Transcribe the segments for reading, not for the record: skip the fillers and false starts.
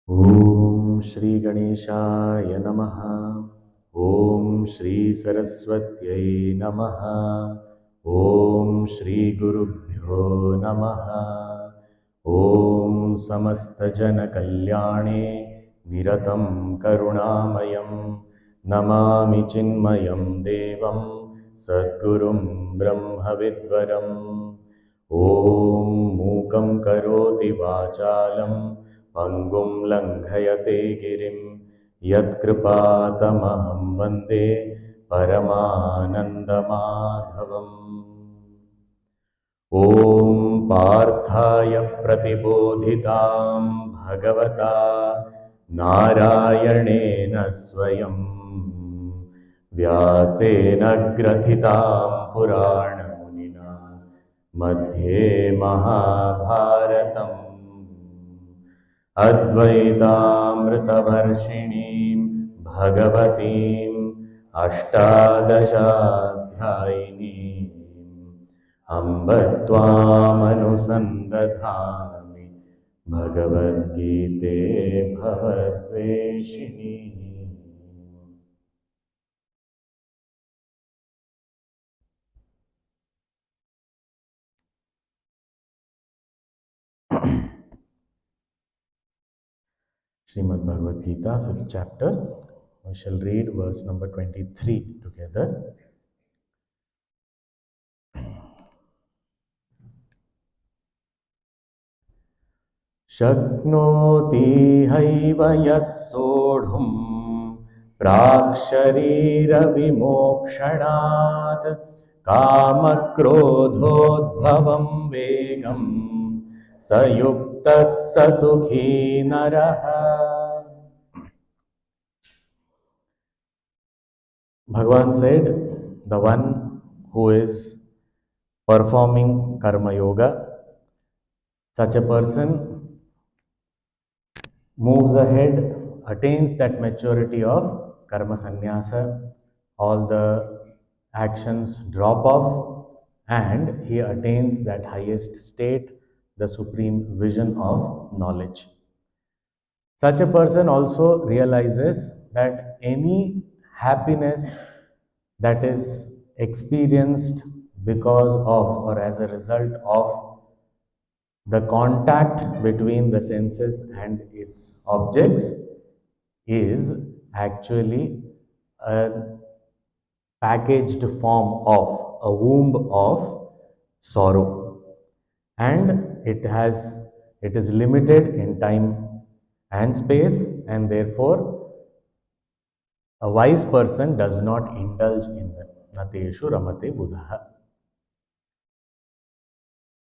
Om Shri Ganeshaya Namaha. Om Shri Saraswatyai Namaha. Om Shri Gurubhyo Namaha. Om Samasta Jana Kalyane Niratam Karunamayam Namami Chinmayam Devam Sadgurum Brahma Vidvaram. Om Mukam Karoti Vachalam Pangum Langhayate Girim Yatkripātamaham Vande Paramanandamadhavam. Om Parthaya Pratibodhitam Bhagavata Narayanena Swayam Vyasena Grathitam Purana Munina Madhye Mahabharatam Advaitamritavarshiniim Bhagavatim Ashtadashaധ്യായിനീം Amba Twam Anusandadhami Bhagavad Gita Bhavatveshini. Srimad Bhagavad Gita, 5th chapter. We shall read verse number 23 together. Shaknoti haiva yas sodhum prakshārīra vimokshanāt kama krodhodbhavam vegam sayuktas sasukhi naraha. Bhagavan said, the one who is performing karma yoga, such a person moves ahead, attains that maturity of karma sannyasa, all the actions drop off, and he attains that highest state, the supreme vision of knowledge. Such a person also realizes that any happiness that is experienced because of or as a result of the contact between the senses and its objects is actually a packaged form of a womb of sorrow, and it is limited in time and space, and therefore a wise person does not indulge in them. Nateshu ramate buddha.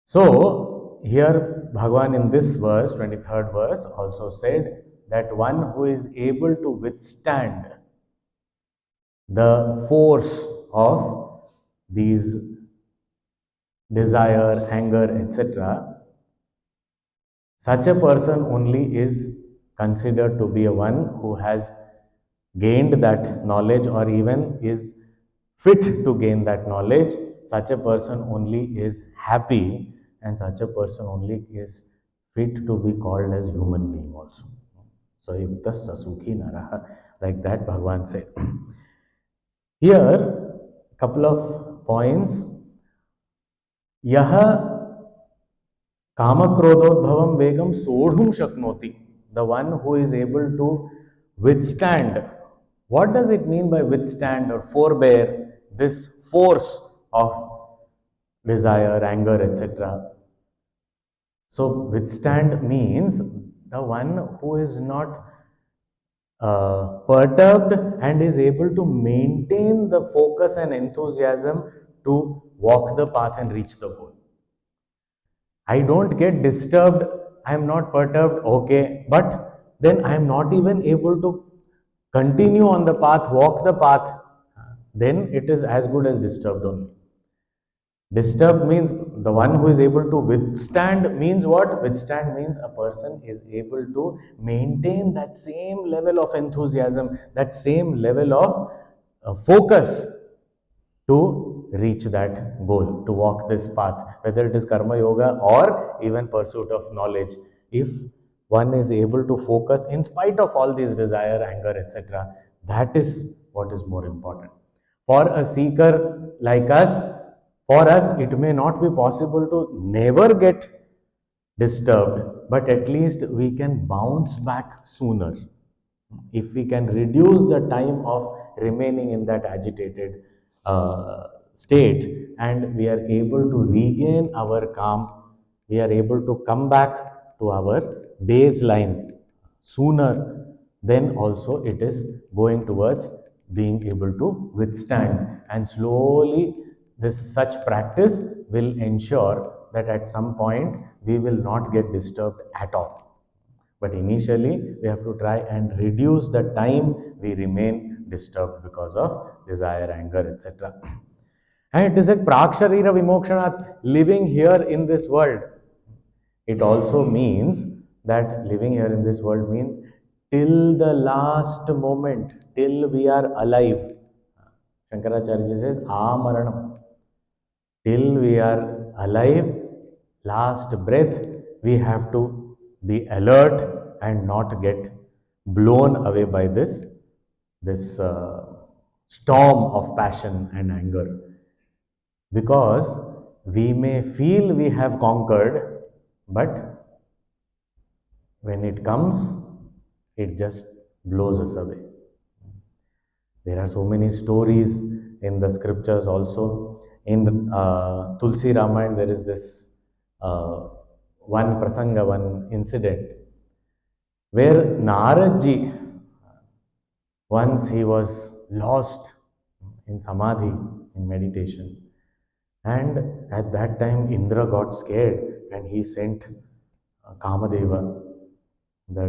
So, here Bhagavan in this verse, 23rd verse, also said that one who is able to withstand the force of these desire, anger, etc., such a person only is considered to be a one who has gained that knowledge or even is fit to gain that knowledge. Such a person only is happy, and such a person only is fit to be called as human being also. So yuktas sasukhi naraha, like that Bhagavan said. Here, couple of points. Yaha kamakrodhodbhavam vegam sodhum shaknoti. The one who is able to withstand. What does it mean by withstand or forbear this force of desire, anger, etc.? So, withstand means the one who is not perturbed and is able to maintain the focus and enthusiasm to walk the path and reach the goal. I don't get disturbed, I am not perturbed, okay, but then I am not even able to continue on the path, walk the path, then it is as good as disturbed only. Disturbed means the one who is able to withstand means what? Withstand means a person is able to maintain that same level of enthusiasm, that same level of focus to reach that goal, to walk this path, whether it is karma yoga or even pursuit of knowledge. If one is able to focus in spite of all these desire, anger, etc. That is what is more important. For a seeker like us, for us, it may not be possible to never get disturbed, but at least we can bounce back sooner. If we can reduce the time of remaining in that agitated state and we are able to regain our calm, we are able to come back to our baseline sooner, then also it is going towards being able to withstand. And slowly, this such practice will ensure that at some point we will not get disturbed at all. But initially, we have to try and reduce the time we remain disturbed because of desire, anger, etc. And it is said, Praksharira Vimokshanat, living here in this world. It also means that living here in this world means till the last moment, till we are alive. Shankaracharya says, Amaranam. Till we are alive, last breath, we have to be alert and not get blown away by this storm of passion and anger. Because we may feel we have conquered, but when it comes, it just blows us away. There are so many stories in the scriptures also. In Tulsi Ramayana, there is this one prasanga, one incident where Naradji, once he was lost in samadhi, in meditation, and at that time Indra got scared and he sent Kamadeva, the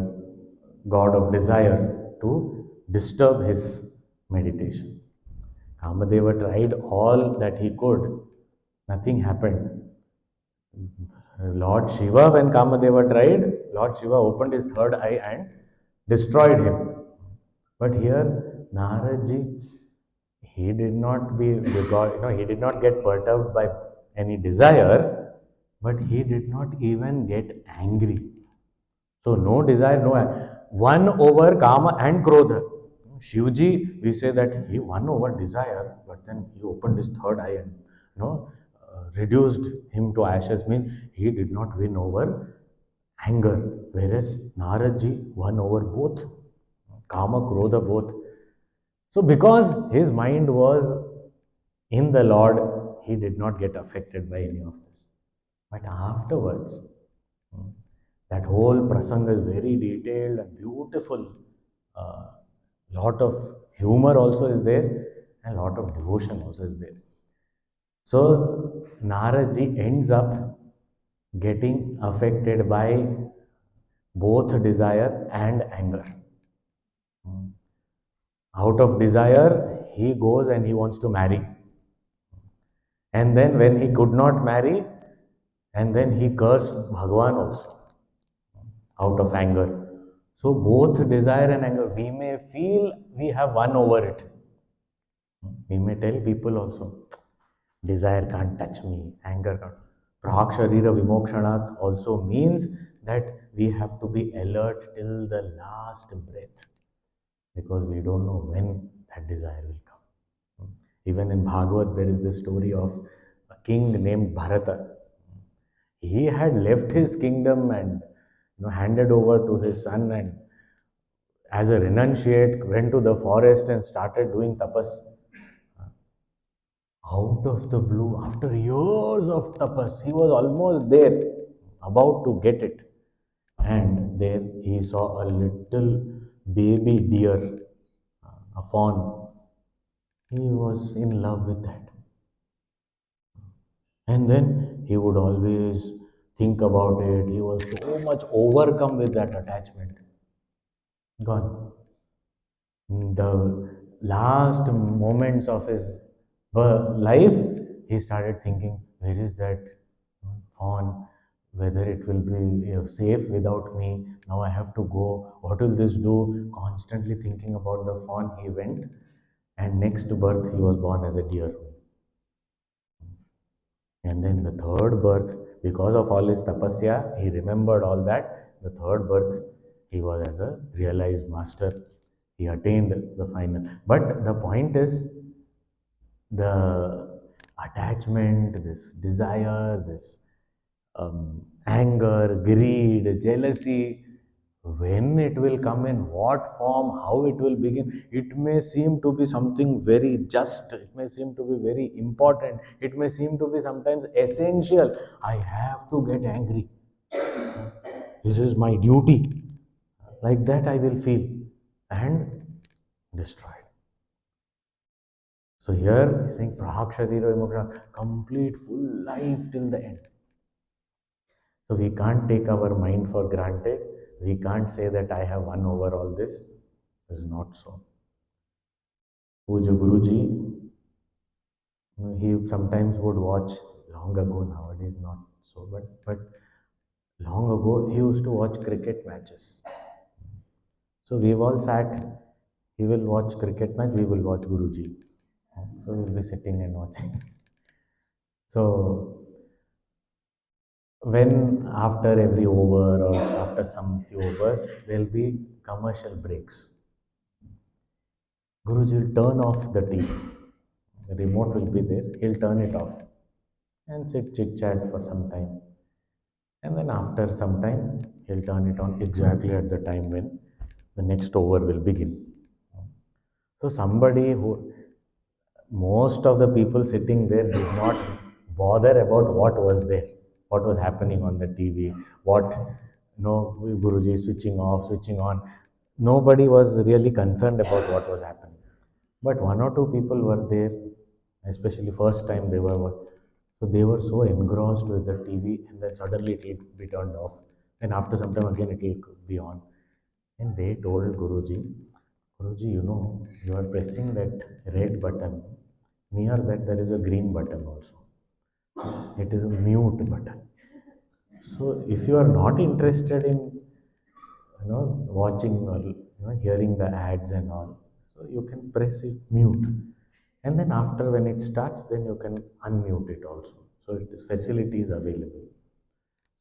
god of desire, to disturb his meditation. Kamadeva tried all that he could, nothing happened. Lord Shiva, when Kamadeva tried, Lord Shiva opened his third eye and destroyed him. But here, Naradji, he did not he did not get perturbed by any desire, but he did not even get angry. So no desire, no one over Kama and Krodha. Shivji, we say that he won over desire, but then he opened his third eye and reduced him to ashes. Means he did not win over anger, whereas Naradji won over both, Kama, Krodha, both. So because his mind was in the Lord, he did not get affected by any of this. But afterwards, that whole prasanga is very detailed and beautiful. Lot of humor also is there, and lot of devotion also is there. So Naradji ends up getting affected by both desire and anger. Out of desire, he goes and he wants to marry. And then when he could not marry, and then he cursed Bhagwan also out of anger. So both desire and anger, we may feel we have won over it. We may tell people also, desire can't touch me, anger can't. Praksharira Vimokshanat also means that we have to be alert till the last breath, because we don't know when that desire will come. Even in Bhagavad, there is the story of a king named Bharata. He had left his kingdom and handed over to his son, and as a renunciate went to the forest and started doing tapas. Out of the blue, after years of tapas, he was almost there, about to get it. And there he saw a little baby deer, a fawn. He was in love with that. And then he would always think about it. He was so much overcome with that attachment. Gone. The last moments of his life, he started thinking, where is that fawn? Whether it will be safe without me. Now I have to go. What will this do? Constantly thinking about the fawn, he went. And next birth, he was born as a deer. And then the third birth, because of all his tapasya, he remembered all that. the third birth, he was as a realized master. He attained the final. But the point is, the attachment, this desire, this anger, greed, jealousy, when it will come in what form, how it will begin, it may seem to be something very just, it may seem to be very important, it may seem to be sometimes essential. I have to get angry. This is my duty. Like that, I will feel and destroyed. So here he's saying Prahakshadiro Moksha, complete full life till the end. So we can't take our mind for granted. We can't say that I have won over all this. It is not so. Puja Guruji, he sometimes would watch long ago, nowadays not so, but long ago he used to watch cricket matches. So we've all sat, he will watch cricket match, we will watch Guruji. So we'll be sitting and watching. So when after every over or after some few overs, there'll be commercial breaks. Guruji will turn off the TV. The remote will be there. He'll turn it off and sit chit chat for some time. And then after some time, he'll turn it on exactly at the time when the next over will begin. So somebody who, most of the people sitting there did not bother about what was there, what was happening on the TV, what, Guruji switching off, switching on. Nobody was really concerned about what was happening. But one or two people were there, especially first time they were, so they were so engrossed with the TV, and then suddenly it will be turned off. And after some time again it will be on. And they told Guruji, Guruji, you are pressing that red button. Near that there is a green button also. It is a mute button. So if you are not interested in watching or hearing the ads and all, so you can press it mute, and then after when it starts, then you can unmute it also. So facility is available.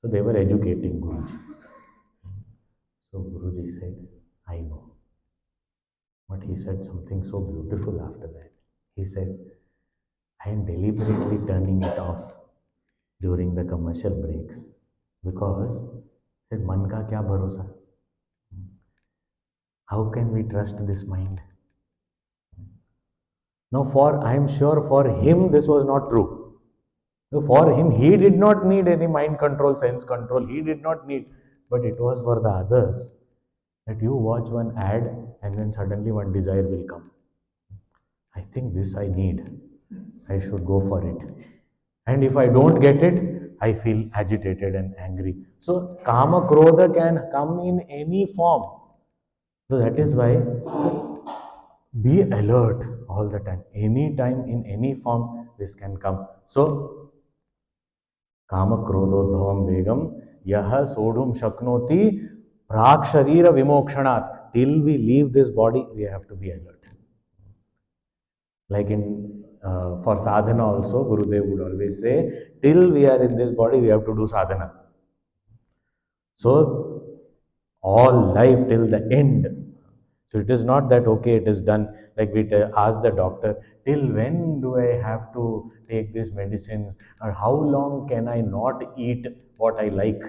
So they were educating Guruji. So Guruji said, I know. But he said something so beautiful after that. He said, I am deliberately turning it off during the commercial breaks because said man ka kya bharosa? How can we trust this mind? Now, I am sure for him this was not true. For him, he did not need any mind control, sense control. He did not need, but it was for the others that you watch one ad and then suddenly one desire will come. I think this I need. I should go for it. And if I don't get it, I feel agitated and angry. So, Kama Krodha can come in any form. So, that is why be alert all the time. Any time, in any form, this can come. So, Kama Krodhodbhavam Begam Yaha Sodhum Shaknoti Prak Sharira Vimokshanat. Till we leave this body, we have to be alert. Like for sadhana also, Gurudev would always say, till we are in this body, we have to do sadhana. So, all life till the end. So, it is not that, okay, it is done. Like we ask the doctor, till when do I have to take these medicines? Or how long can I not eat what I like?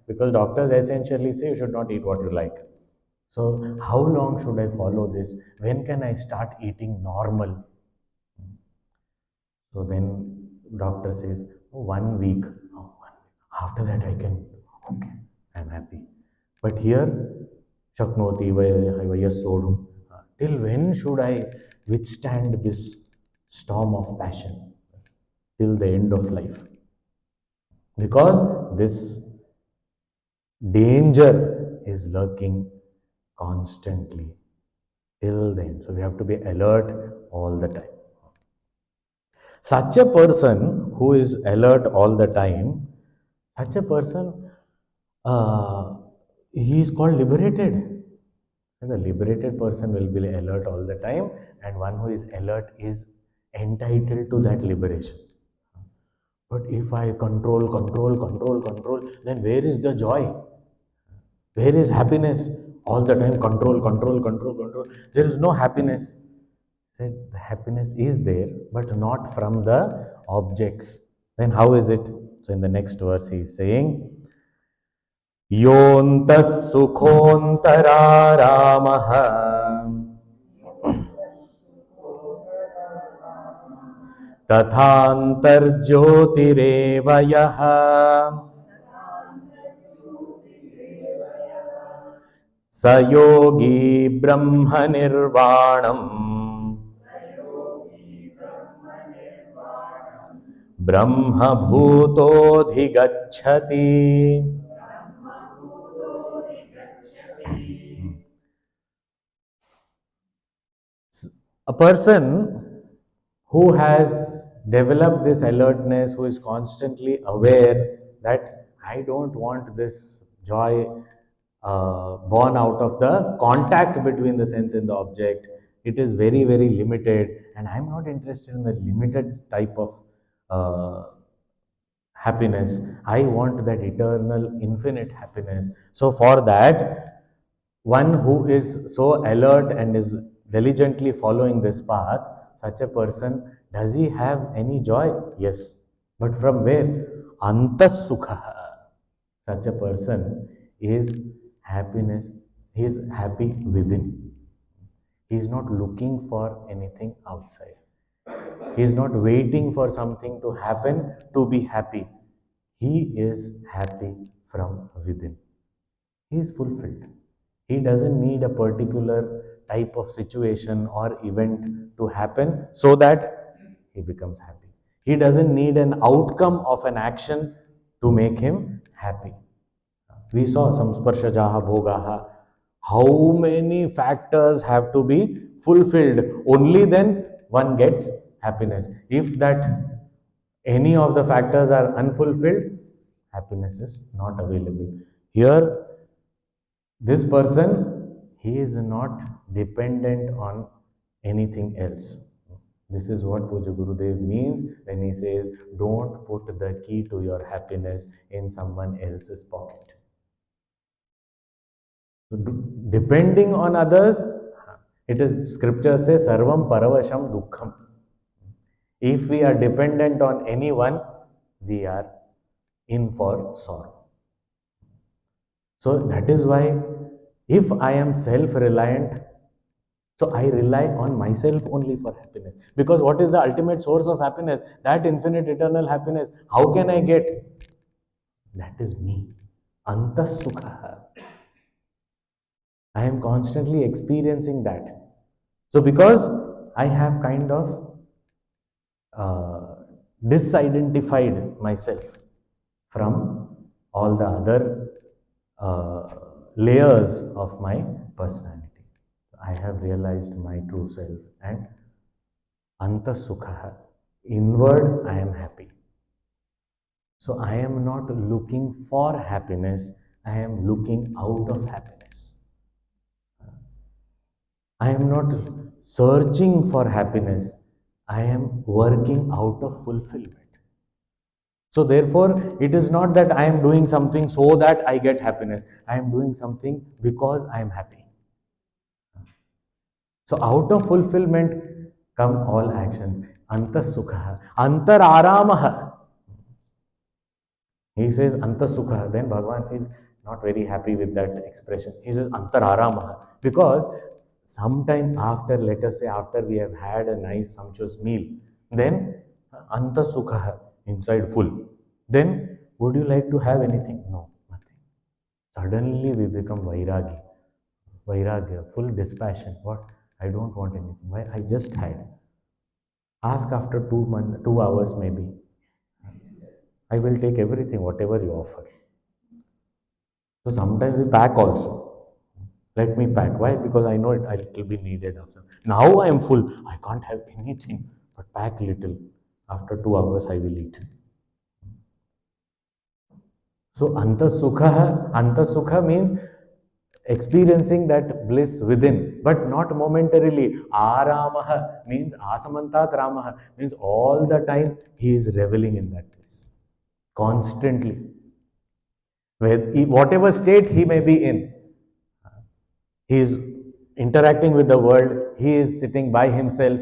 Because doctors essentially say you should not eat what you like. So, how long should I follow this? When can I start eating normal? So then doctor says, oh, 1 week. Oh, 1 week. After that I can, okay, I'm happy. But here, Shaknoti Vayasodum. Till when should I withstand this storm of passion? Till the end of life. Because this danger is lurking constantly till then. So we have to be alert all the time. Such a person who is alert all the time, such a person, he is called liberated. And the liberated person will be alert all the time, and one who is alert is entitled to that liberation. But if I control, then where is the joy? Where is happiness? All the time control, control, control, control. There is no happiness. Said the happiness is there, but not from the objects. Then how is it? So in the next verse he is saying, Yontas sukhontararamah तथान्तर्ज्योतिरेव यः स योगी ब्रह्मनिर्वाणम् ब्रह्मभूतोऽधिगच्छति. A person who has developed this alertness, who is constantly aware that I don't want this joy born out of the contact between the sense and the object. It is very, very limited, and I'm not interested in the limited type of happiness. I want that eternal, infinite happiness. So, for that, one who is so alert and is diligently following this path, such a person, does he have any joy? Yes. But from where? Antas sukha. Such a person is happiness. He is happy within. He is not looking for anything outside. He is not waiting for something to happen to be happy. He is happy from within. He is fulfilled. He doesn't need a particular type of situation or event to happen so that he becomes happy. He doesn't need an outcome of an action to make him happy. We saw samsparshajaha bhogaha. How many factors have to be fulfilled? Only then one gets happiness. If that any of the factors are unfulfilled, happiness is not available. Here, this person, he is not dependent on anything else. This is what Puja Gurudev means when he says, don't put the key to your happiness in someone else's pocket. So, depending on others, it is scripture says, Sarvam Paravasham Dukkham. If we are dependent on anyone, we are in for sorrow. So that is why if I am self-reliant, so I rely on myself only for happiness. Because what is the ultimate source of happiness? That infinite eternal happiness. How can I get? That is me. Antas sukha. I am constantly experiencing that. So because I have kind of disidentified myself from all the other layers of my personality. I have realized my true self and anta sukha. Inward, I am happy. So I am not looking for happiness, I am looking out of happiness. I am not searching for happiness, I am working out of fulfillment. So therefore, it is not that I am doing something so that I get happiness. I am doing something because I am happy. So out of fulfillment come all actions. Antas sukha. Antar aramah. He says Anta Sukha, then Bhagavan feels not very happy with that expression. He says Antar Aramaha. Because sometime after, let us say, after we have had a nice sumptuous meal, then Anta Sukha, inside full. Then, would you like to have anything? No, nothing. Suddenly we become Vairagi. Vairagya, full dispassion. What? I don't want anything. Why? I just had. Ask after 2 hours maybe. I will take everything, whatever you offer. So sometimes we pack also. Let me pack. Why? Because I know it will be needed after. Now I am full. I can't have anything, but pack little. After 2 hours, I will eat. So anta sukha means experiencing that bliss within, but not momentarily. Aramaha means asamantat ramaha means all the time he is reveling in that bliss, constantly. whatever state he may be in. He is interacting with the world, he is sitting by himself,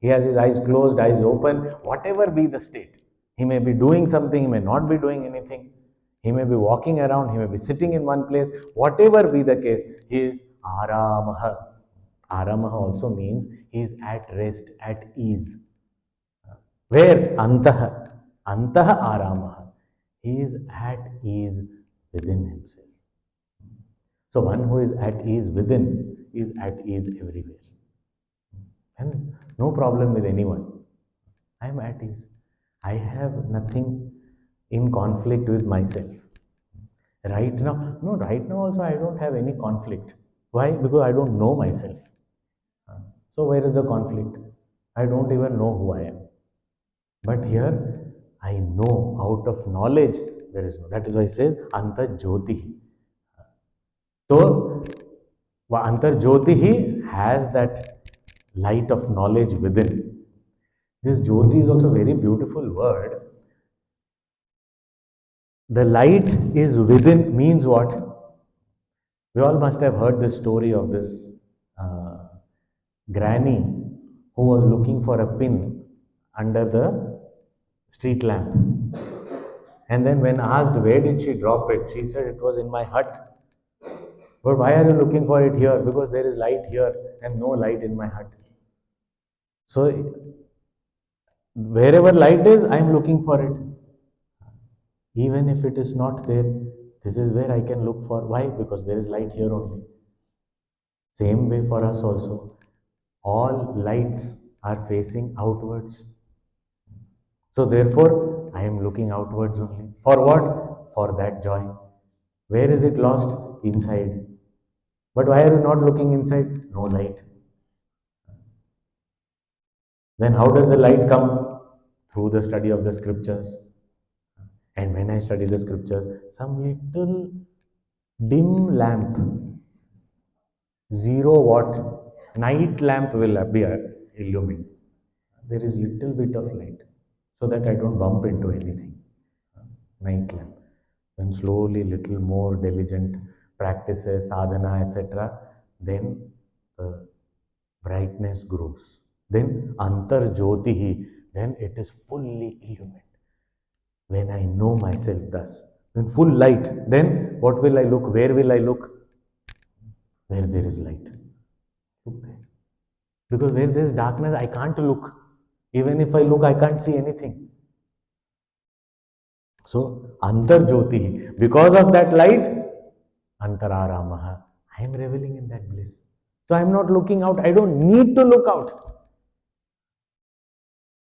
he has his eyes closed, eyes open, whatever be the state. He may be doing something, he may not be doing anything. He may be walking around, he may be sitting in one place. Whatever be the case, he is aramaha. Aramaha also means he is at rest, at ease. Where? Antaha. Antaha aramaha. He is at ease within himself. So one who is at ease within is at ease everywhere. And no problem with anyone. I am at ease. I have nothing in conflict with myself. Right now, no, right now also I don't have any conflict. Why? Because I don't know myself. So where is the conflict? I don't even know who I am. But here I know out of knowledge there is no. That is why it says Anta Jyoti. So Antar Jyoti has that light of knowledge within. This Jyoti is also a very beautiful word. The light is within means what? We all must have heard the story of this uh, granny who was looking for a pin under the street lamp. And then, when asked where did she drop it, she said it was in my hut. But why are you looking for it here? Because there is light here and no light in my hut. So, wherever light is, I am looking for it. Even if it is not there, this is where I can look for. Why? Because there is light here only. Same way for us also. All lights are facing outwards. So therefore, I am looking outwards only. For what? For that joy. Where is it lost? Inside. But why are you not looking inside? No light. Then how does the light come? Through the study of the scriptures. And when I study the scriptures, some little dim lamp, 0 watt night lamp will appear illumined. There is little bit of light so that I don't bump into anything. Night lamp. Then slowly, little more diligent practices, sadhana, etc., then the brightness grows. Then antar jyotihi, then it is fully illumined. When I know myself thus, then full light. Then what will I look? Where will I look? Where there is light. Look there. Because where there is darkness, I can't look. Even if I look, I can't see anything. So, Antar Jyoti, because of that light, Antararamaha, I am reveling in that bliss. So, I am not looking out. I don't need to look out.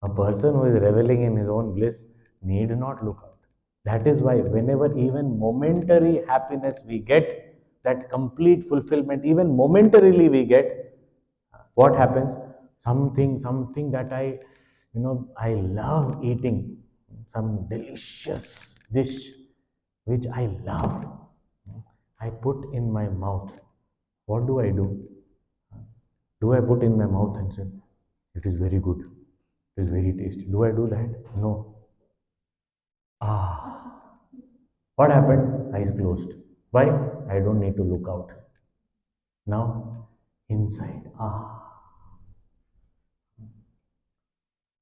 A person who is reveling in his own bliss need not look out. That is why, whenever even momentary happiness we get, that complete fulfillment, even momentarily we get, what happens? Something that I love eating, some delicious dish which I love, I put in my mouth. What do I do? Do I put in my mouth and say, it is very good, it is very tasty? Do I do that? No. Ah, what happened? Eyes closed. Why? I don't need to look out. Now, inside. Ah,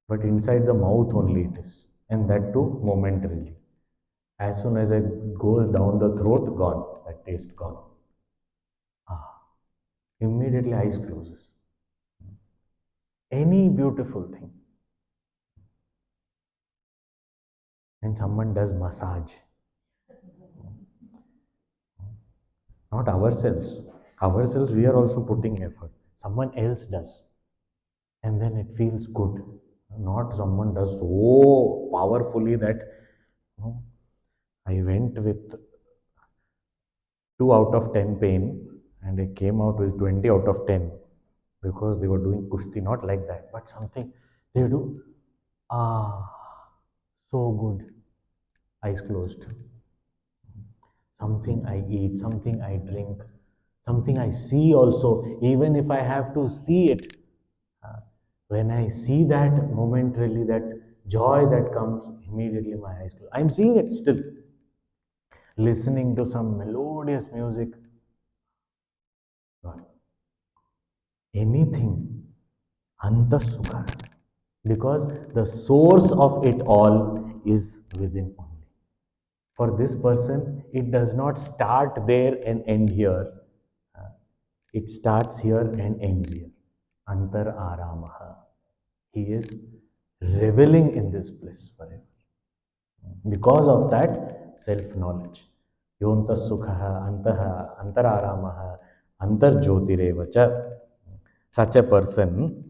but inside the mouth only it is, and that too momentarily. As soon as it goes down the throat, gone, that taste gone. Ah, immediately eyes closes. Any beautiful thing. And someone does massage. Not ourselves. Ourselves, we are also putting effort. Someone else does. And then it feels good. Not someone does so powerfully that I went with 2 out of 10 pain and I came out with 20 out of 10 because they were doing kushti, not like that, but something they do. Ah, so good. Eyes closed. Something I eat, something I drink, something I see also, even if I have to see it. When I see that momentarily, that joy that comes, immediately my eyes close. I'm seeing it still. listening to some melodious music, anything, anta sukha, because the source of it all is within only. For this person, it does not start there and end here. It starts here and ends here. Antar aramaha. He is reveling in this bliss forever. Because of that self-knowledge. Yonta sukhaha, antaha, antararamaha, antarjyotirevacha. Such a person,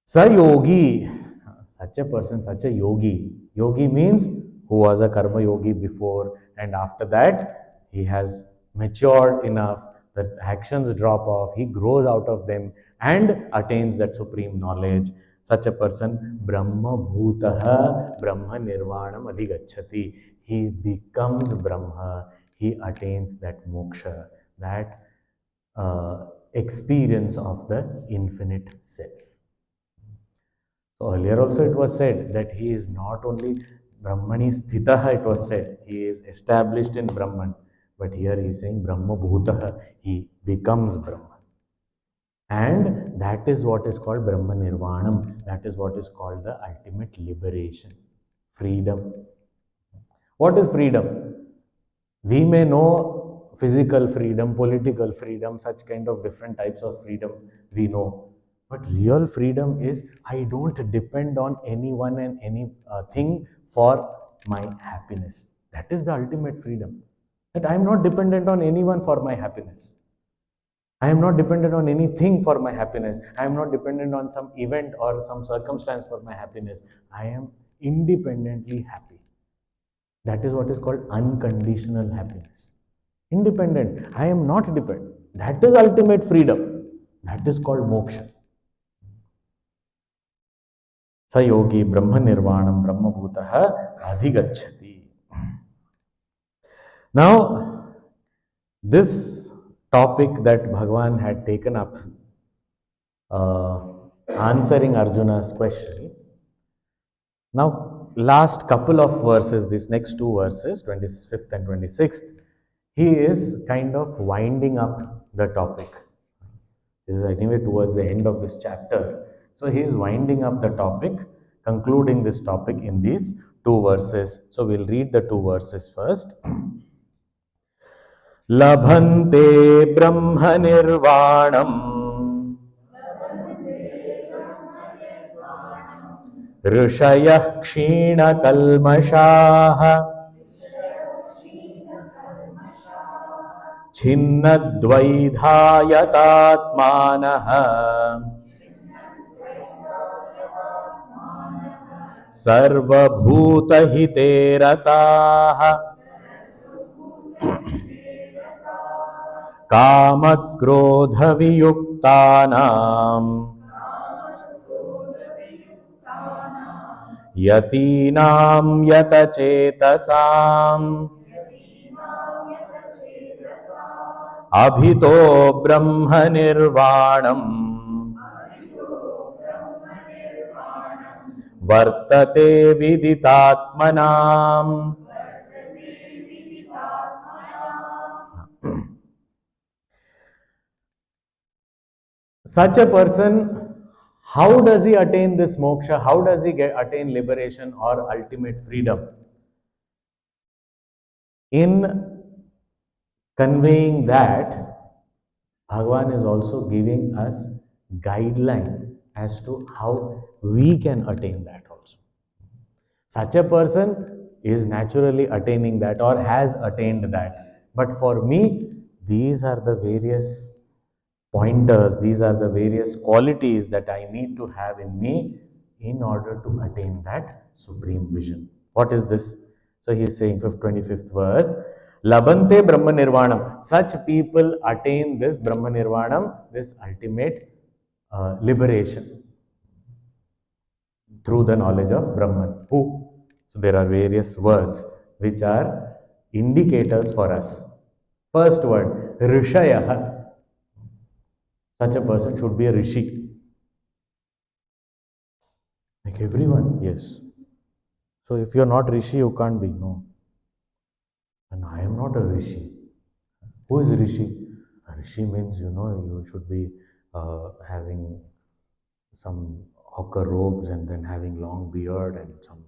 sa yogi, such a person, such a yogi. Yogi means who was a karma yogi before, and after that he has matured enough that actions drop off, he grows out of them and attains that supreme knowledge. Such a person, Brahma Bhutaha, Brahma Nirvanam Adhigachati. He becomes Brahma, he attains that moksha, that experience of the infinite self. So earlier also it was said that he is not only Brahmani Sthitaha, it was said, he is established in Brahman. But here he is saying Brahma Bhutaha, he becomes Brahman. And that is what is called Brahma Nirvanam. That is what is called the ultimate liberation, freedom. What is freedom? We may know physical freedom, political freedom, such kind of different types of freedom we know. But real freedom is I don't depend on anyone and anything for my happiness. That is the ultimate freedom. That I am not dependent on anyone for my happiness. I am not dependent on anything for my happiness. I am not dependent on some event or some circumstance for my happiness. I am independently happy. That is what is called unconditional happiness. Independent. I am not dependent. That is ultimate freedom. That is called moksha. Sayogi Brahma Nirvanam Brahma Bhutaha Adhigachati. Now, this topic that Bhagavan had taken up, answering Arjuna's question. Now, last couple of verses, these next two verses, 25th and 26th, he is kind of winding up the topic. This is anyway towards the end of this chapter. So he is winding up the topic, concluding this topic in these two verses. So we'll read the two verses first. Labhante Brahma Nirvanam ऋषयः क्षीणकल्मषाः छिन्नद्वैधायतात्मानः सर्वभूतहिते रताः कामक्रोधवियुक्तानाम् यतीनां यतचेतसाम् अभितो ब्रह्म निर्वाणम् वर्तते विदितात्मनाम्. Such a person, how does he attain this moksha? How does he attain liberation or ultimate freedom? In conveying that, Bhagavan is also giving us guideline as to how we can attain that also. Such a person is naturally attaining that or has attained that. But for me, these are the various pointers, these are the various qualities that I need to have in me in order to attain that supreme vision. What is this? So he is saying, 25th verse, Labante Brahma Nirvanam. Such people attain this Brahma Nirvanam, this ultimate liberation through the knowledge of Brahman. Who? So there are various words which are indicators for us. First word, Rishayah. Such a person should be a rishi. Like everyone, yes. So if you're not rishi, you can't be, no. And I am not a rishi. Who is rishi? A rishi means, you should be having some ochre robes and then having long beard and some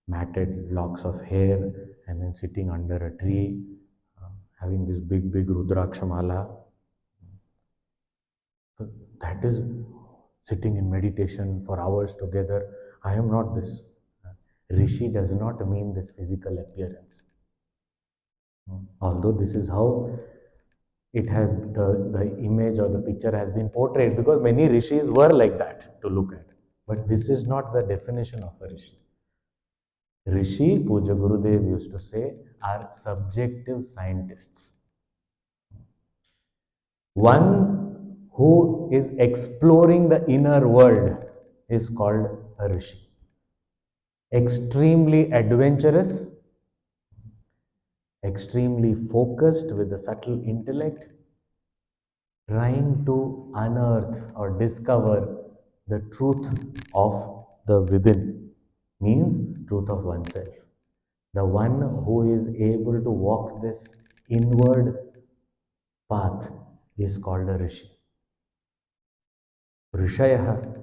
matted locks of hair and then sitting under a tree, having this big, big Rudrakshamala. So that is sitting in meditation for hours together. I am not this. Rishi does not mean this physical appearance. Although this is how it has the image or the picture has been portrayed, because many rishis were like that to look at. But this is not the definition of a rishi. Rishi, Puja Gurudev used to say, are subjective scientists. One who is exploring the inner world is called a rishi. Extremely adventurous, extremely focused with a subtle intellect, trying to unearth or discover the truth of the within, means truth of oneself. The one who is able to walk this inward path is called a rishi. Rishaya,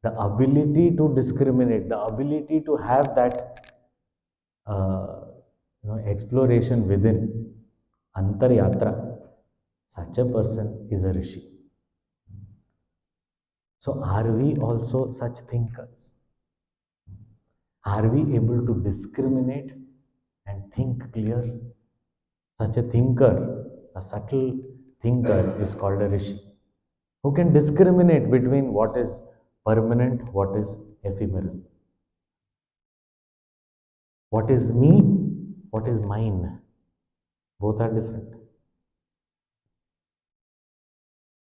the ability to discriminate, the ability to have that exploration within, antaryatra, such a person is a rishi. So, are we also such thinkers? Are we able to discriminate and think clear? Such a thinker, a subtle thinker, is called a rishi, who can discriminate between what is permanent, what is ephemeral, what is me, what is mine. Both are different.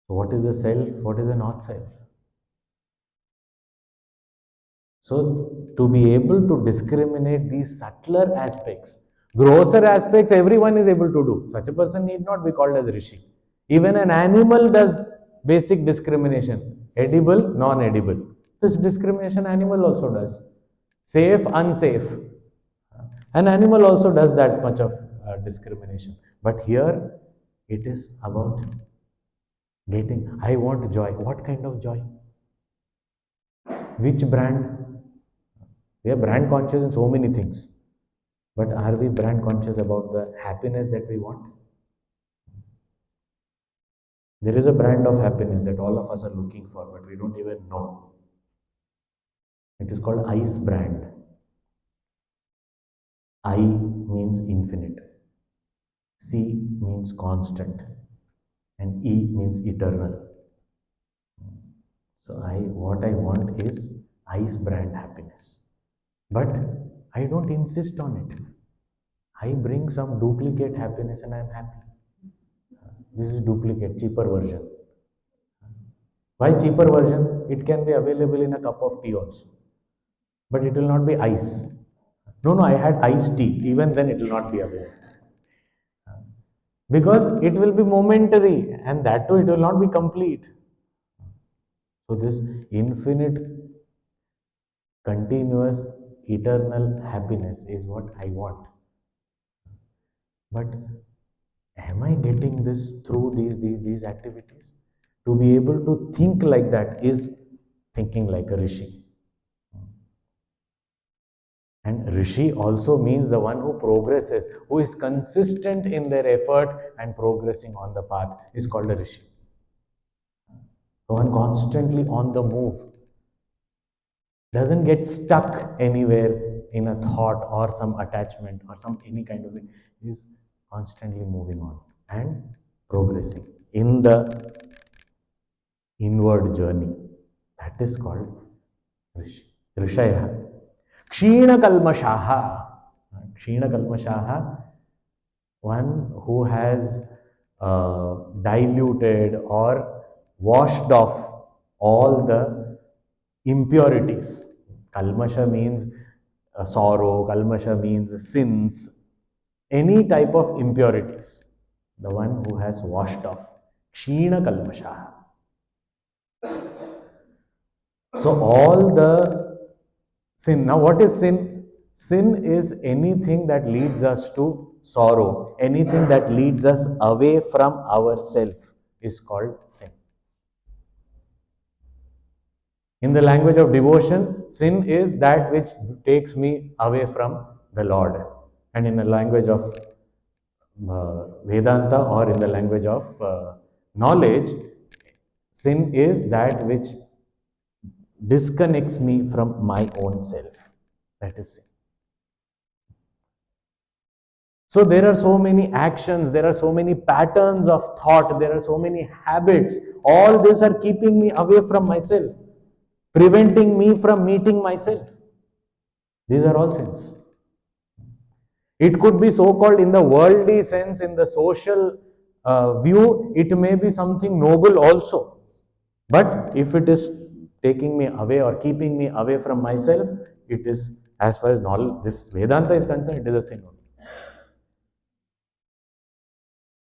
So, what is the self, what is the not self? So, to be able to discriminate these subtler aspects, grosser aspects, everyone is able to do. Such a person need not be called as rishi. Even an animal does basic discrimination, edible, non-edible. This discrimination animal also does. Safe, unsafe. An animal also does that much of discrimination. But here it is about getting, I want joy. What kind of joy? Which brand? We are brand conscious in so many things. But are we brand conscious about the happiness that we want? There is a brand of happiness that all of us are looking for, but we don't even know. It is called ICE brand. I means infinite, C means constant, and E means eternal. So what I want is ICE brand happiness. But I don't insist on it. I bring some duplicate happiness and I'm happy. This is duplicate, cheaper version. Why cheaper version? It can be available in a cup of tea also. But it will not be ice. No, I had iced tea. Even then it will not be available. Because it will be momentary and that too it will not be complete. So this infinite, continuous, eternal happiness is what I want. But am I getting this through these activities? To be able to think like that is thinking like a rishi. And rishi also means the one who progresses, who is consistent in their effort and progressing on the path is called a rishi. The one constantly on the move, doesn't get stuck anywhere in a thought or some attachment or some any kind of thing, is constantly moving on and progressing in the inward journey. That is called rishi. Rishaya. Kshina kalmashaha. Kshina kalmashaha, one who has diluted or washed off all the impurities. Kalmasha means sorrow, kalmasha means sins, any type of impurities. The one who has washed off. Kshina kalmasha. So all the sin. Now what is sin? Sin is anything that leads us to sorrow, anything that leads us away from ourself is called sin. In the language of devotion, sin is that which takes me away from the Lord. And in the language of Vedanta, or in the language of knowledge, sin is that which disconnects me from my own self. That is sin. So there are so many actions, there are so many patterns of thought, there are so many habits. All these are keeping me away from myself, preventing me from meeting myself. These are all sins. It could be so called in the worldly sense, in the social view, it may be something noble also. But if it is taking me away or keeping me away from myself, it is, as far as knowledge, this Vedanta is concerned, it is a sin.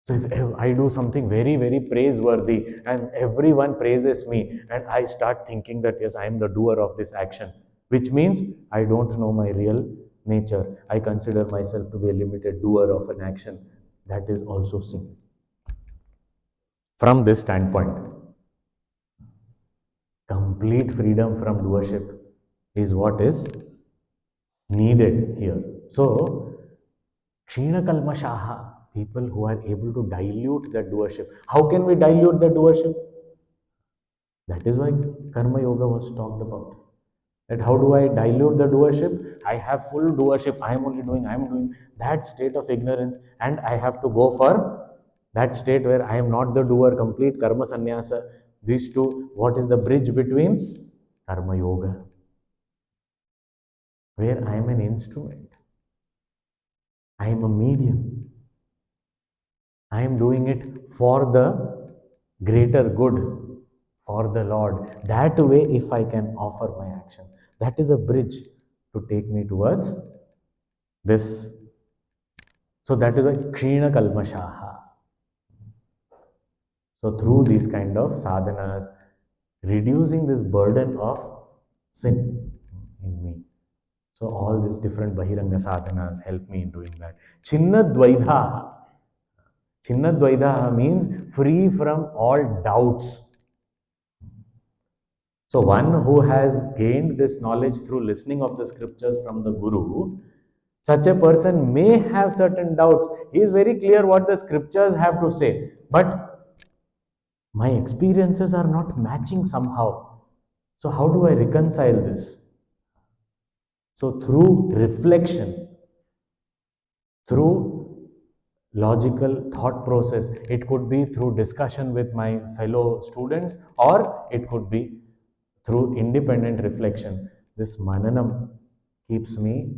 So if I do something very, very praiseworthy and everyone praises me and I start thinking that yes, I am the doer of this action, which means I don't know my real nature. I consider myself to be a limited doer of an action. That is also sin. From this standpoint, complete freedom from doership is what is needed here. So, Kshina Kalmashaha, people who are able to dilute the doership. How can we dilute the doership? That is why Karma Yoga was talked about. That how do I dilute the doership? I have full doership. I am only doing, I am doing that state of ignorance, and I have to go for that state where I am not the doer, complete karma sannyasa. These two, what is the bridge between Karma Yoga? Where I am an instrument. I am a medium. I am doing it for the greater good, for the Lord. That way, if I can offer my action, that is a bridge to take me towards this. So that is why Kshina Kalmashaha. So through these kind of sadhanas, reducing this burden of sin in me. So all these different Bahiranga sadhanas help me in doing that. Chinnadvaidha. Chinnadvaidha means free from all doubts. So one who has gained this knowledge through listening of the scriptures from the Guru, such a person may have certain doubts. He is very clear what the scriptures have to say, but my experiences are not matching somehow. So how do I reconcile this? So through reflection, through logical thought process, it could be through discussion with my fellow students, or it could be through independent reflection. This mananam keeps me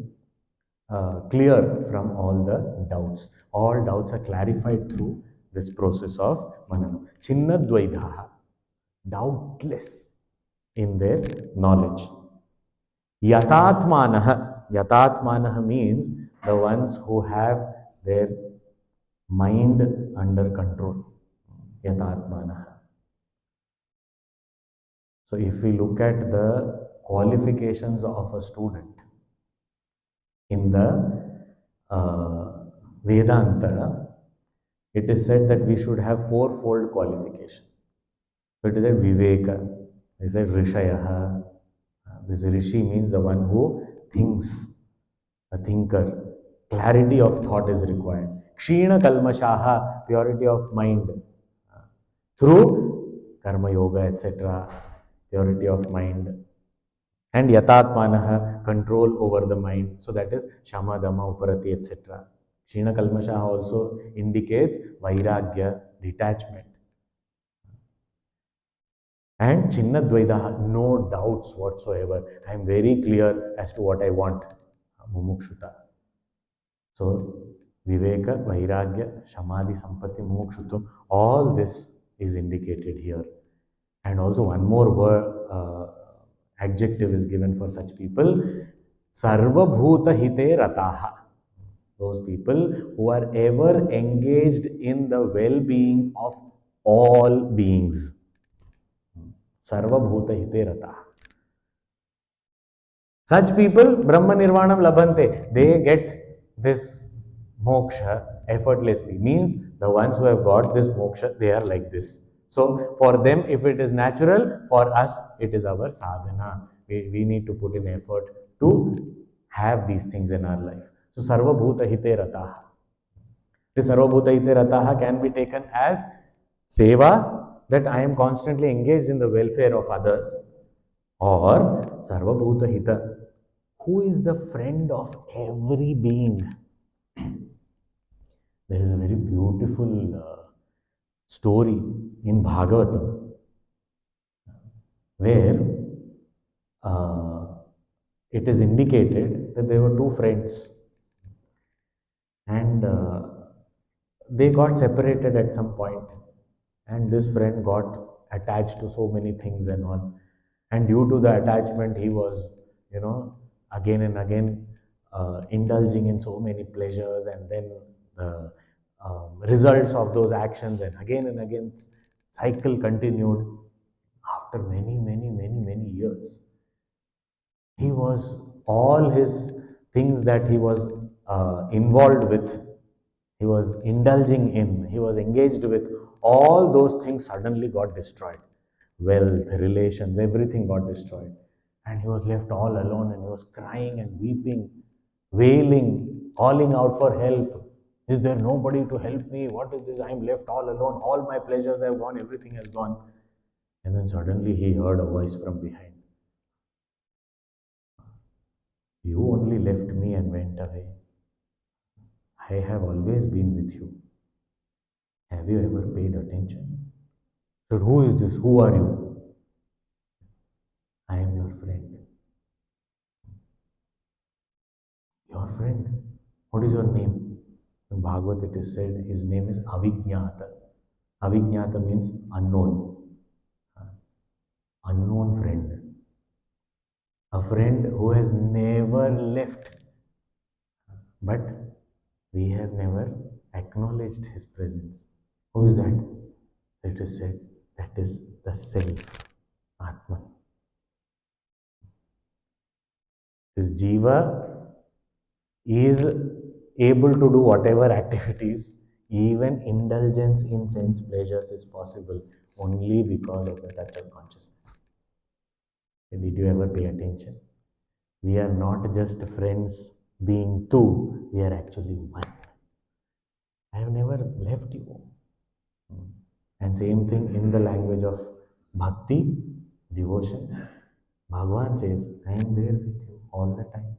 clear from all the doubts. All doubts are clarified through this process of mananam. Chinnadvaidaha, doubtless in their knowledge. Yatatmanaha. Yatatmanaha means the ones who have their mind under control. Yatatmanaha. So if we look at the qualifications of a student in the Vedanta, it is said that we should have fourfold qualification. So it is a Viveka, it is a Rishayaha. This Rishi means the one who thinks, a thinker. Clarity of thought is required. Kshina Kalmashaha, purity of mind. Through Karma Yoga, etc., purity of mind. And Yatatmanaha, control over the mind. So that is Shama, Dhamma, Uparati, etc. Kshina Kalmashaha also indicates Vairagya, detachment. And Chinnadvaidaha, no doubts whatsoever. I am very clear as to what I want. Mumukshuta. So, Viveka, Vairagya, Samadhi, Sampatti, Mumukshutvam, all this is indicated here. And also one more word, adjective is given for such people. Sarvabhuta hite rataha. Those people who are ever engaged in the well-being of all beings. Sarvabhuta hite rataha. Such people, Brahma Nirvanam Labhante, they get this moksha effortlessly. Means the ones who have got this moksha, they are like this. So for them, if it is natural, for us, it is our sadhana. We need to put in effort to have these things in our life. So Sarva Bhuta Hite Rataha. The Sarva Bhuta Hite Rataha can be taken as seva, that I am constantly engaged in the welfare of others, or Sarvabhuta Hita, who is the friend of every being. There is a very beautiful story in Bhagavatam where uh, it is indicated that there were two friends and they got separated at some point, and this friend got attached to so many things and all, and due to the attachment he was, you know, again and again indulging in so many pleasures, and then the results of those actions, and again cycle continued. After many years, he was, all his things that he was involved with, he was indulging in, he was engaged with, all those things suddenly got destroyed. Wealth, relations, everything got destroyed, and he was left all alone, and he was crying and weeping, wailing, calling out for help. Is there nobody to help me? What is this? I am left all alone, all my pleasures have gone, everything has gone. And then suddenly he heard a voice from behind. You only left me and went away. I have always been with you. Have you ever paid attention? So, who is this? Who are you? I am your friend. Your friend? What is your name? In Bhagavad it is said his name is Avijñāta. Avijñāta means unknown. Unknown friend. A friend who has never left. But we have never acknowledged his presence. Who is that? It is said that is the self, Atman. This Jiva is able to do whatever activities, even indulgence in sense pleasures is possible only because of the touch of consciousness. Did you ever pay attention? We are not just friends being two, we are actually one. I have never left you. And same thing in the language of bhakti, devotion. Bhagavan says, I am there with you all the time.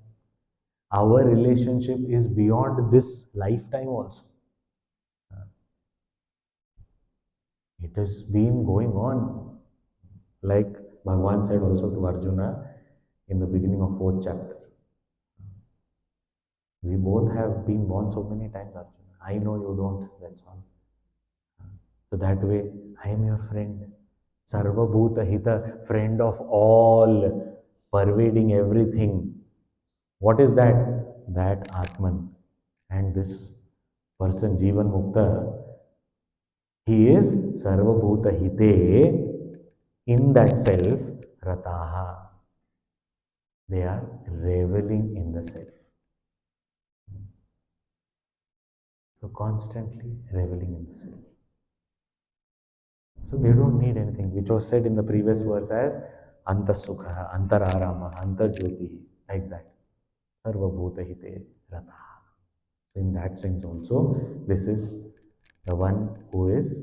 Our relationship is beyond this lifetime also. It has been going on. Like Bhagavan said also to Arjuna in the beginning of 4th chapter. We both have been born so many times, Arjuna. I know you don't, that's all. So that way, I am your friend. Sarva Bhuta Hita, friend of all, pervading everything. What is that? That Atman. And this person, Jivan Mukta, he is Sarva Bhuta Hite, in that self, Rataha. They are reveling in the self. So constantly reveling in the self. So they don't need anything, which was said in the previous verse as Antasukha, Antararama, Antarjyoti, like that. Sarva Bhuta Hite Rataha. So in that sense also, this is the one who is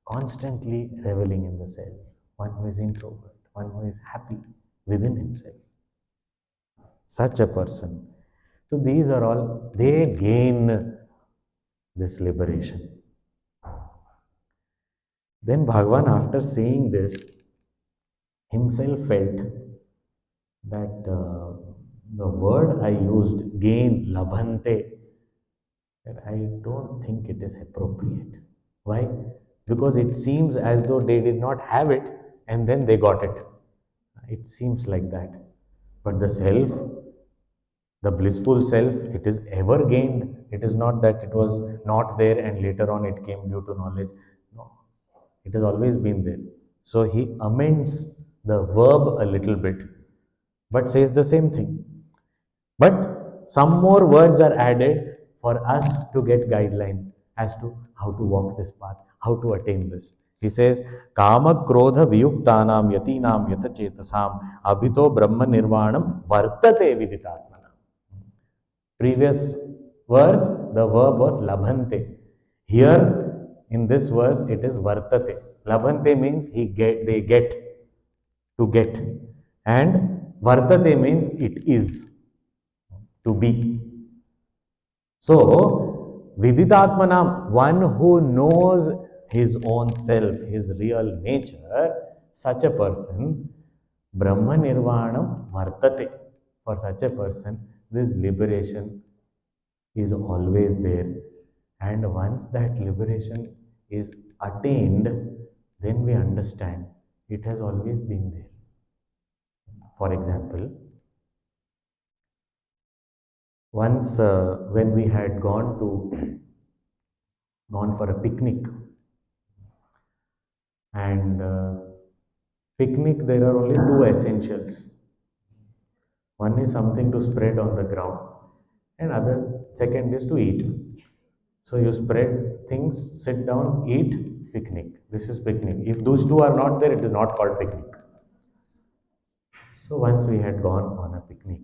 constantly reveling in the self, one who is introvert, one who is happy within himself. Such a person. So these are all, they gain this liberation. Then Bhagavan, after saying this, himself felt that the word I used, gain, labhante, that I don't think it is appropriate. Why? Because it seems as though they did not have it and then they got it. It seems like that. But the self, the blissful self, it is ever gained. It is not that it was not there and later on it came due to knowledge. No, it has always been there. So he amends the verb a little bit. but says the same thing. But some more words are added for us to get guideline as to how to walk this path, how to attain this. He says, Kama Krodha Viyuktanam Yatinam Yata Chetasam Abhito Brahma Nirvanam Vartate Viditatmana. Previous verse, the verb was labhante. Here, in this verse, it is vartate. Labhante means they get, to get. And vartate means it is, to be. So, Viditatmanam, one who knows his own self, his real nature, such a person, Brahma Nirvanam Vartate. For such a person, this liberation is always there. And once that liberation is attained, then we understand it has always been there. For example, once when we had gone for a picnic, and picnic there are only two essentials. One is something to spread on the ground, and other second is to eat. So you spread things, sit down, eat, picnic. This is picnic. If those two are not there, it is not called picnic. So once we had gone on a picnic.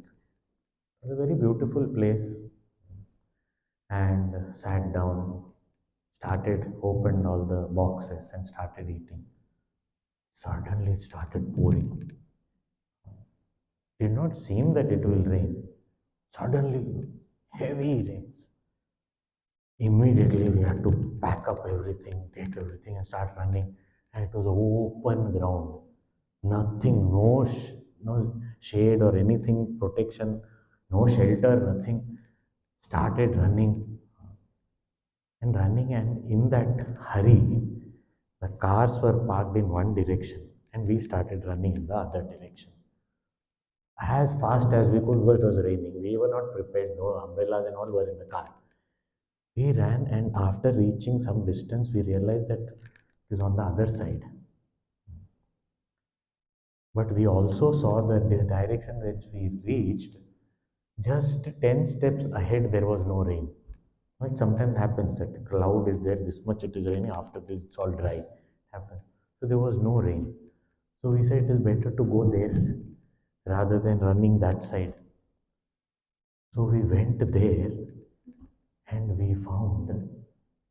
It was a very beautiful place, and sat down, started, opened all the boxes and started eating. Suddenly it started pouring. Did not seem that it will rain. Suddenly, heavy rains. Immediately we had to pack up everything, take everything and start running. And it was open ground. Nothing, no shade or anything, protection, no shelter, nothing. Started running and in that hurry, the cars were parked in one direction and we started running in the other direction. As fast as we could, because it was raining. We were not prepared, no umbrellas and all were in the car. We ran, and after reaching some distance, we realized that it is on the other side. But we also saw that the direction which we reached, just 10 steps ahead, there was no rain. It sometimes happens that the cloud is there, this much it is raining, after this it's all dry. Happens. So there was no rain. So we said it is better to go there rather than running that side. So we went there and we found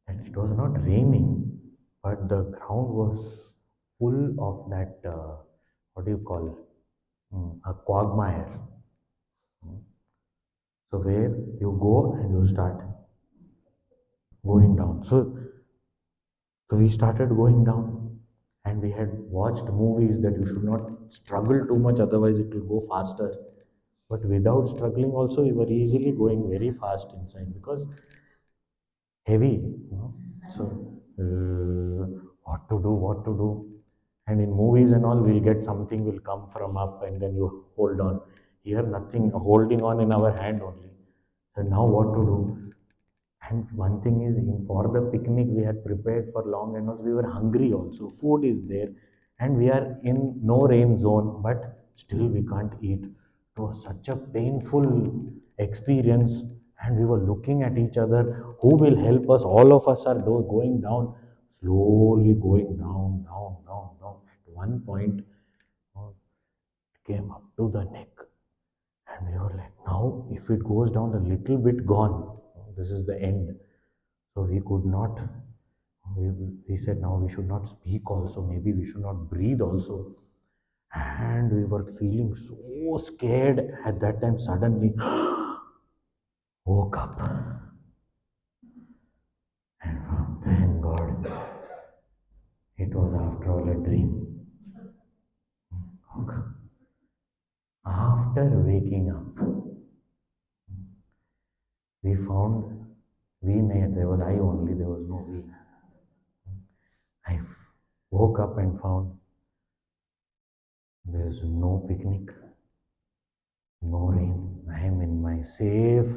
that it was not raining, but the ground was full of that, what do you call, a quagmire. So where you go and you start going down. So we started going down, and we had watched movies that you should not struggle too much, otherwise it will go faster. But without struggling, also we were easily going very fast inside because heavy. So what to do? And in movies and all, we'll get something will come from up, and then you hold on. Here, nothing, holding on in our hand only. So now what to do? And one thing is, for the picnic, we had prepared for long and we were hungry also. Food is there, and we are in no rain zone, but still we can't eat. It was such a painful experience, and we were looking at each other. Who will help us? All of us are going down, slowly going down, down, down, down. At one point, it came up to the neck. And we were like, now, if it goes down a little bit, gone. This is the end. So we could not, we said, now we should not speak also. Maybe we should not breathe also. And we were feeling so scared at that time. Suddenly, woke up. And thank God, it was after all a dream. Woke up. After waking up, we found, there was I only, there was no we. I woke up and found there is no picnic, no rain. I am in my safe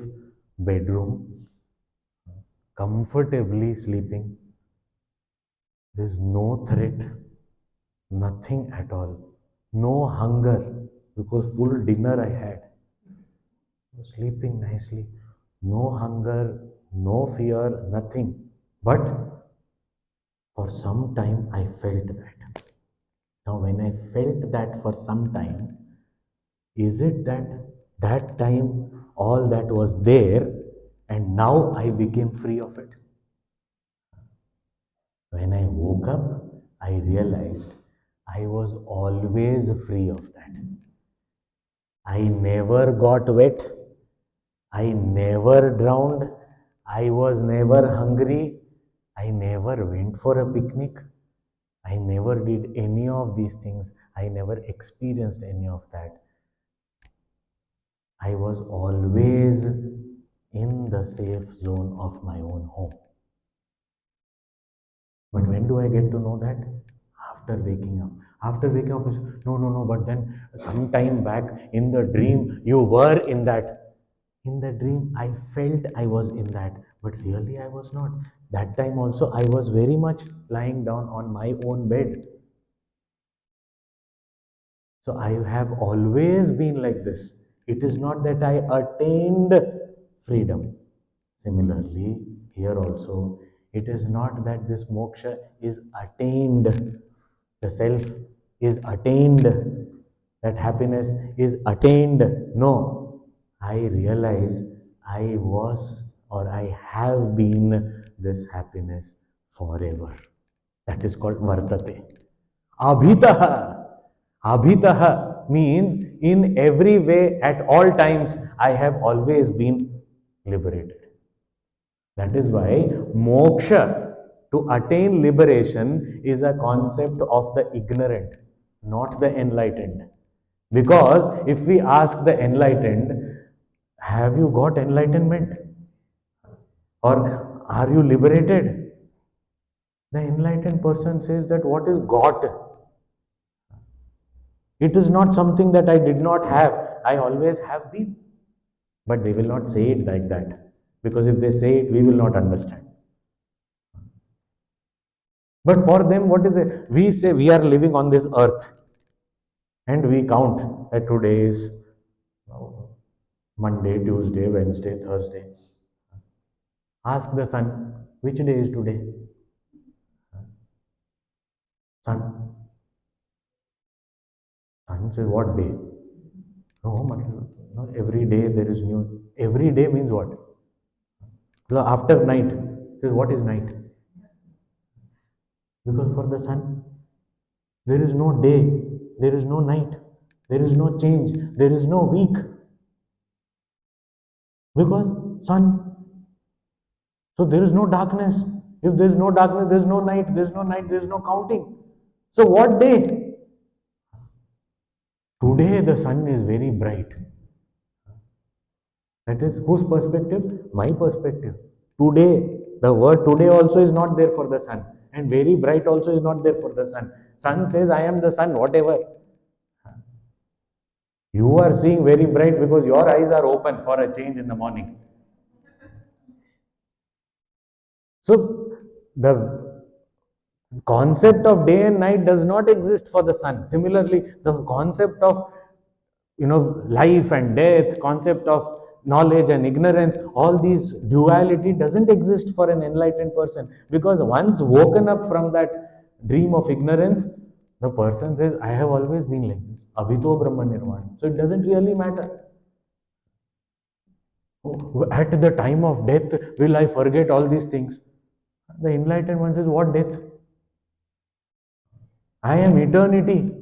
bedroom, comfortably sleeping. There is no threat, nothing at all, no hunger. because full dinner I had. Sleeping nicely. No hunger, no fear, nothing. But for some time I felt that. Now, when I felt that for some time, is it that that time all that was there and now I became free of it? When I woke up, I realized I was always free of that. I never got wet. I never drowned. I was never hungry. I never went for a picnic. I never did any of these things. I never experienced any of that. I was always in the safe zone of my own home. But when do I get to know that? After waking up. After waking up, is no, but then some time back in the dream, you were in that. In the dream, I felt I was in that, but really I was not. That time also, I was very much lying down on my own bed. So I have always been like this. It is not that I attained freedom. Similarly, here also, it is not that this moksha is attained, the self is attained, that happiness is attained. No, I realize I was or I have been this happiness forever. That is called vartate. Abhitaha. Abhitaha means in every way, at all times, I have always been liberated. That is why moksha, to attain liberation, is a concept of the ignorant, not the enlightened. Because if we ask the enlightened, have you got enlightenment? Or are you liberated? The enlightened person says that what is got? It is not something that I did not have. I always have been. But they will not say it like that. Because if they say it, we will not understand. But for them, what is it? We say we are living on this earth. And we count that today is Monday, Tuesday, Wednesday, Thursday. Ask the sun, which day is today? Sun. Sun says, what day? No, every day there is new. Every day means what? So after night, says, what is night? Because for the sun, there is no day, there is no night, there is no change, there is no week. Because sun. So there is no darkness. If there is no darkness, there is no night, there is no night, there is no counting. So what day? Today the sun is very bright. That is whose perspective? My perspective. Today, the word today also is not there for the sun. And very bright also is not there for the sun. Sun says, I am the sun, whatever. You are seeing very bright because your eyes are open for a change in the morning. So, the concept of day and night does not exist for the sun. Similarly, the concept of life and death, concept of knowledge and ignorance, all these duality doesn't exist for an enlightened person, because once woken up from that dream of ignorance, the person says, I have always been like this. Abhito Brahma Nirvana. So it doesn't really matter. At the time of death, will I forget all these things? The enlightened one says, what death? I am eternity.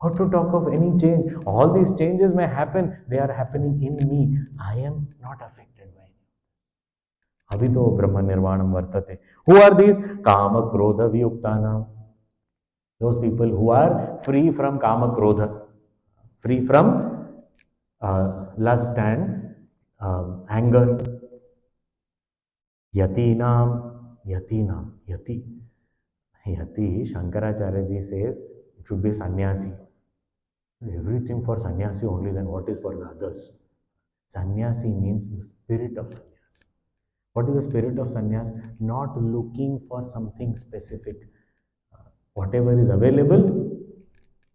Or to talk of any change. All these changes may happen, they are happening in me. I am not affected by it. Abhito Brahma Nirvanam Vartate. Who are these? Kama Krodha Viyuktanam. Those people who are free from Kama Krodha, free from lust and anger. Yatinam, Yatinam, Yati. Yati, Shankaracharya ji says, it should be sannyasi. Everything for sannyasi only, then what is for the others? Sannyasi means the spirit of sannyas. What is the spirit of sannyas? Not looking for something specific. Whatever is available,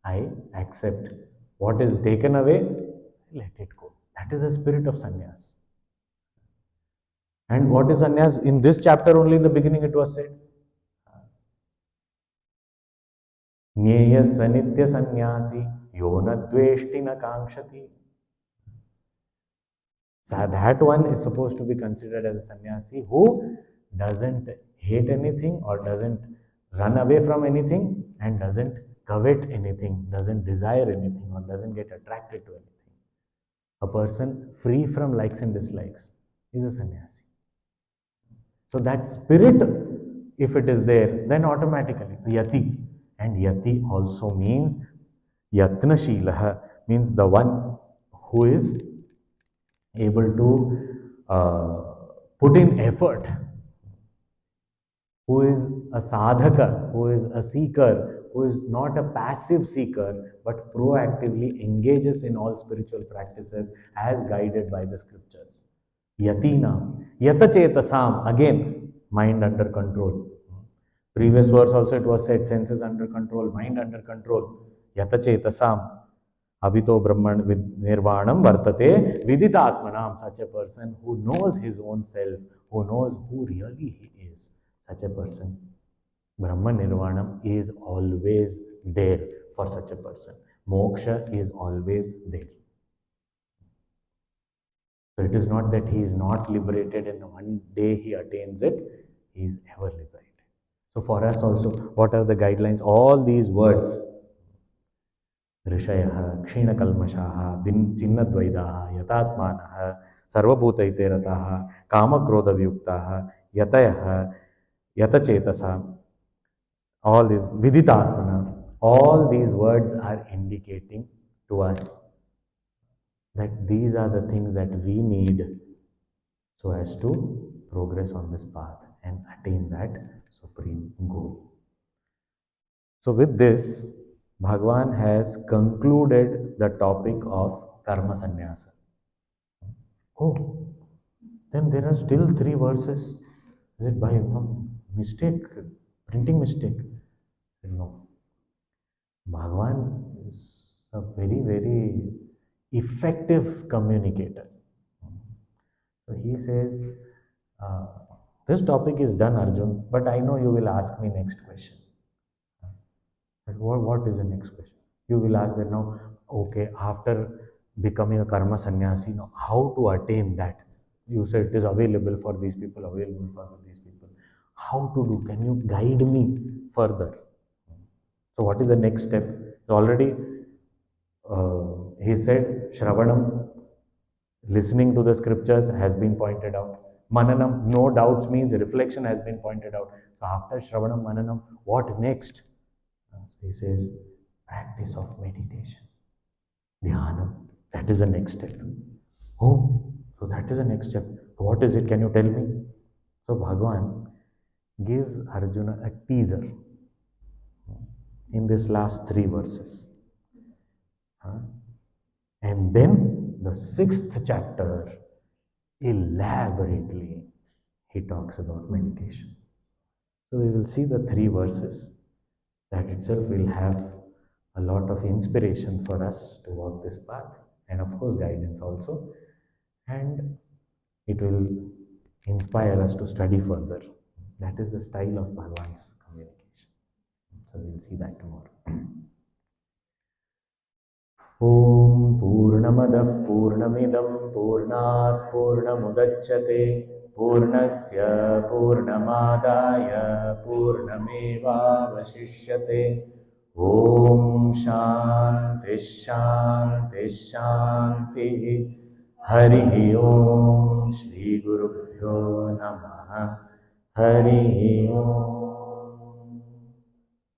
I accept. What is taken away, let it go. That is the spirit of sannyas. And what is sannyas? In this chapter only, in the beginning, it was said. Nyaya sanitya sannyasi yona dveshti na kankshati. So that one is supposed to be considered as a sannyasi who doesn't hate anything or doesn't run away from anything and doesn't covet anything, doesn't desire anything or doesn't get attracted to anything. A person free from likes and dislikes is a sannyasi. So that spirit, if it is there, then automatically yati. And yati also means yatna shilaha, means the one who is able to put in effort, who is a sadhaka, who is a seeker, who is not a passive seeker, but proactively engages in all spiritual practices as guided by the scriptures. Yatina, yatachetasam, again, mind under control. Previous verse also it was said, senses under control, mind under control. Yatachetasam, abhito brahman vid nirvanam vartate viditatmanam, such a person who knows his own self, who knows who really he is, such a person. Brahman nirvanam is always there for such a person. Moksha is always there. So it is not that he is not liberated and one day he attains it, he is ever liberated. So for us also, what are the guidelines? All these words, ऋषयः क्षीणकल्मषाः चिन्नद्वैदाः यतात्मानः सर्वभूतैते रताः कामक्रोधवियुक्ताः यतयः यतचेतसा, all these viditatmana, all these words are indicating to us that these are the things that we need so as to progress on this path and attain that supreme goal. So with this, Bhagavan has concluded the topic of karma sannyasa. Oh, then there are still 3 verses. Is it by mistake, printing mistake? No. Bhagavan is a very, very effective communicator. So he says, this topic is done, Arjun, but I know you will ask me next question. But what is the next question? You will ask that now, okay, after becoming a karma sannyasi, now how to attain that? You said it is available for these people, available for these people. How to do? Can you guide me further? So what is the next step? Already he said, Shravanam, listening to the scriptures has been pointed out. Mananam, no doubts means reflection has been pointed out. So after Shravanam, Mananam, what next? He says, practice of meditation. Dhyana, that is the next step. Oh, so that is the next step. What is it? Can you tell me? So Bhagavan gives Arjuna a teaser in this last 3 verses. And then the 6th chapter, elaborately, he talks about meditation. So we will see the 3 verses. That itself will have a lot of inspiration for us to walk this path, and of course guidance also, and it will inspire us to study further. That is the style of Bhagavan's communication. So we'll see that tomorrow. Om Purnamadah Purnamidam Purnat Purnamudachyate Purnasya Purnamadaya Purnameva Vashishyate. Om Shanti Shanti Shanti. Hari Om Shri Gurubhyo Namaha. Hari Om.